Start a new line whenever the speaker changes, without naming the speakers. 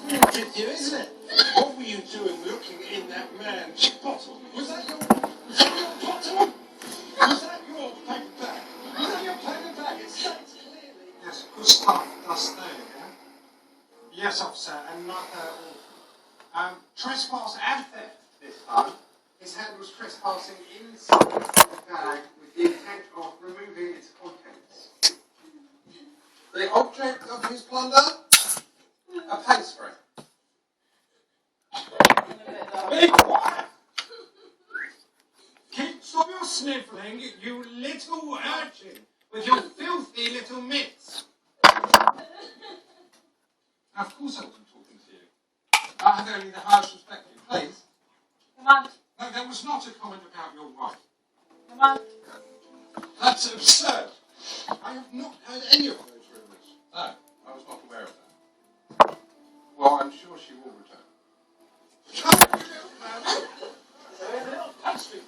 With you, isn't it? What were you doing looking in that man's bottle? Was that your bottle? Was that your paper bag? Was that your paper bag? It states clearly.
Yes, good stuff. That's there, yeah? Yes, officer, another trespass and theft this time. His hand was trespassing inside the bag with the intent of removing its contents. The object of his plunder? A paint spray.
Be quiet!
Stop your snivelling, you little urchin, with your filthy little mitts. Of course I wasn't talking to you. I have only the highest respect for you. Please.
Come on.
No, there was not a comment about your wife.
Come on.
That's absurd. I have not heard any of those rumours. No, I was not aware of that. Well, I'm sure she will return.
Little pastry.